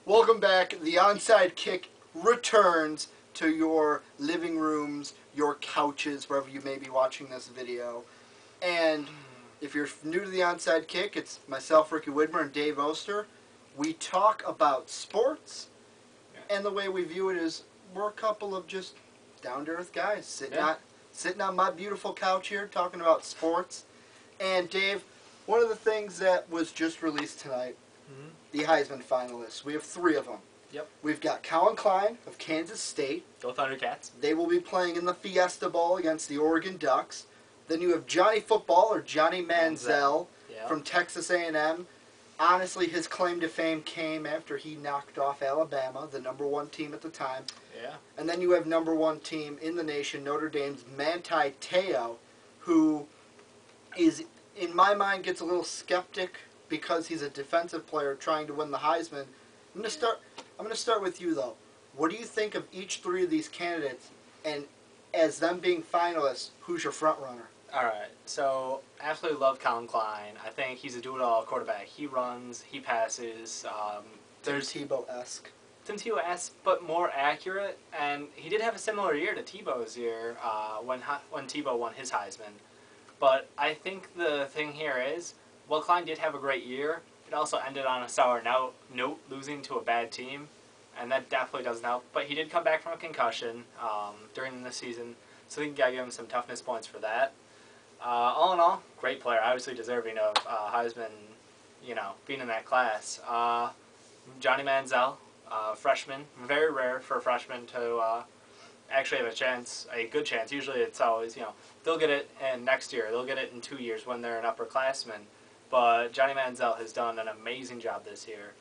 Welcome back. The onside kick returns to your living rooms, your couches, wherever you may be watching this video. And if you're new to the onside kick, it's myself, Ricky Widmer, and Dave Oster. We talk about sports, and the way we view it is we're a couple of just down-to-earth guys sitting on my beautiful couch here talking about sports. And Dave, one of the things that was just released tonight, the Heisman Finalists. We have 3 of them. Yep. We've got Collin Klein of Kansas State. Go Thundercats. They will be playing in the Fiesta Bowl against the Oregon Ducks. Then you have Johnny Football, or Johnny Manziel, from Texas A&M. Honestly, his claim to fame came after he knocked off Alabama, the #1 team at the time. Yeah. And then you have #1 team in the nation, Notre Dame's Manti Te'o, who is, in my mind, gets a little skeptic because he's a defensive player trying to win the Heisman. I'm going to start with you, though. What do you think of each 3 of these candidates, and as them being finalists, who's your front runner? All right. So, absolutely love Collin Klein. I think he's a do-it-all quarterback. He runs, he passes. Tim Tebow-esque. Tim Tebow-esque, but more accurate. And he did have a similar year to Tebow's year when Tebow won his Heisman. But I think the thing here is, while Klein did have a great year, it also ended on a sour note, losing to a bad team, and that definitely doesn't help. But he did come back from a concussion during the season, so I think you got to give him some toughness points for that. All in all, great player, obviously deserving of Heisman, being in that class. Johnny Manziel, freshman, very rare for a freshman to actually have a good chance. Usually it's always, they'll get it in next year, they'll get it in 2 years when they're an upperclassman. But Johnny Manziel has done an amazing job this year.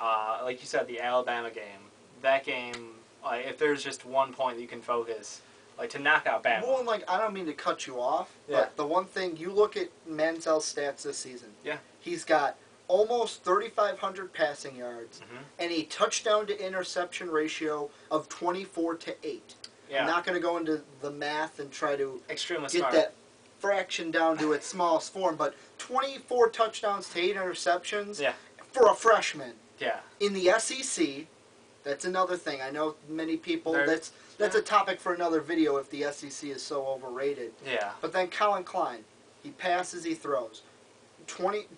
Like you said, the Alabama game. That game, if there's just one point that you can focus, to knock out Bama. Well, I don't mean to cut you off, but the one thing, you look at Manziel's stats this season. Yeah. He's got almost 3,500 passing yards and a touchdown-to-interception ratio of 24-8. Yeah. I'm not going to go into the math and try to Extremely get smart. that fraction down to its smallest form, but 24 touchdowns to 8 interceptions for a freshman. Yeah. In the SEC, that's another thing. I know many people, that's a topic for another video if the SEC is so overrated. Yeah. But then Collin Klein, he passes, he throws.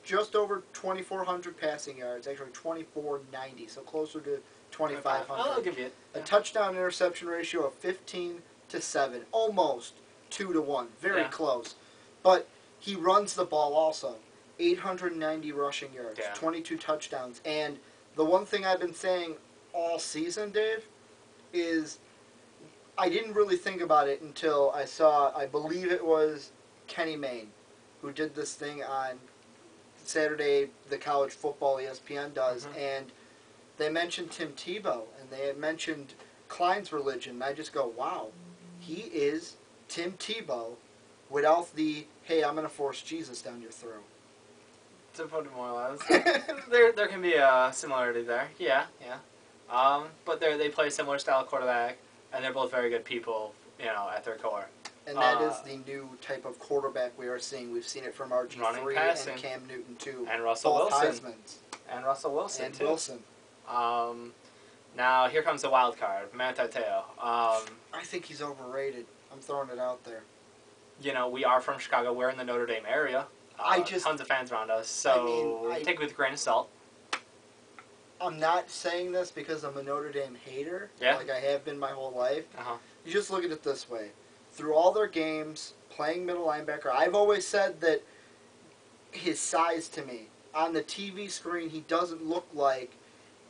Just over 2,400 passing yards, actually 2,490, so closer to 2,500. I'll give you it. A touchdown interception ratio of 15-7, almost 2-1, very close. But he runs the ball also, 890 rushing yards, 22 touchdowns. And the one thing I've been saying all season, Dave, is I didn't really think about it until I saw, I believe it was Kenny Mayne, who did this thing on Saturday, the college football ESPN does, and they mentioned Tim Tebow, and they had mentioned Klein's religion, and I just go, wow, he is Tim Tebow without the, hey, I'm going to force Jesus down your throat. To put it more or less. there can be a similarity there. Yeah. But they play a similar style quarterback, and they're both very good people, at their core. And that is the new type of quarterback we are seeing. We've seen it from RG3 and Cam Newton, too. And Russell Wilson. Heismans. And Russell Wilson, and too. Wilson. Now, here comes the wild card, Manti Te'o. I think he's overrated. I'm throwing it out there. We are from Chicago. We're in the Notre Dame area. Tons of fans around us, so take it with a grain of salt. I'm not saying this because I'm a Notre Dame hater, like I have been my whole life. You just look at it this way. Through all their games, playing middle linebacker, I've always said that his size to me, on the TV screen, he doesn't look like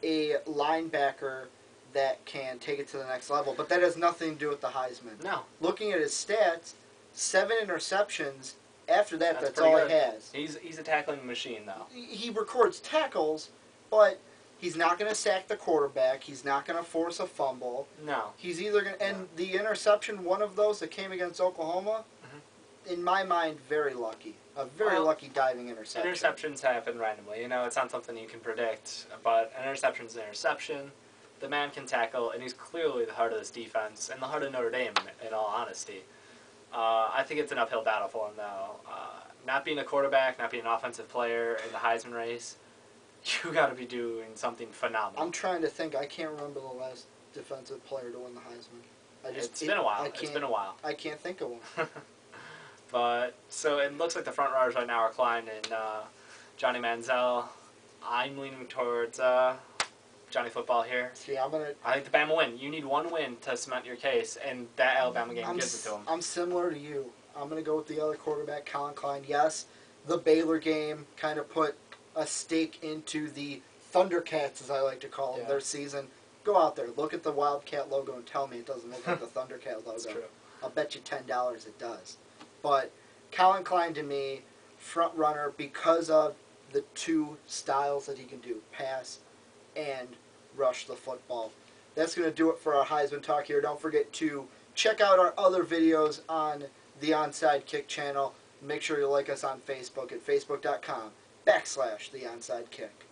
a linebacker that can take it to the next level. But that has nothing to do with the Heisman. No. Looking at his stats, 7 interceptions. After that, that's all he has. He's a tackling machine, though. He records tackles, but he's not going to sack the quarterback. He's not going to force a fumble. No. He's either going to... And the interception, one of those that came against Oklahoma, in my mind, very lucky. A very lucky diving interception. Interceptions happen randomly. It's not something you can predict. But an interception's an interception. The man can tackle, and he's clearly the heart of this defense, and the heart of Notre Dame, in all honesty. I think it's an uphill battle for him, though. Not being a quarterback, not being an offensive player in the Heisman race, you got to be doing something phenomenal. I'm trying to think. I can't remember the last defensive player to win the Heisman. It's been a while. It's been a while. I can't think of one. But, so it looks like the front runners right now are Klein and Johnny Manziel. I'm leaning towards Johnny Football here. See, I think the Bama win. You need one win to cement your case, and that Alabama game gives it to them. I'm similar to you. I'm going to go with the other quarterback, Collin Klein. Yes, the Baylor game kind of put a stake into the Thundercats, as I like to call them, their season. Go out there, look at the Wildcat logo, and tell me it doesn't look like the Thundercat logo. That's true. I'll bet you $10 it does. But Collin Klein, to me, front runner because of the two styles that he can do, pass and rush the football. That's going to do it for our Heisman talk here. Don't forget to check out our other videos on the Onside Kick channel. Make sure you like us on Facebook at facebook.com/The Onside Kick.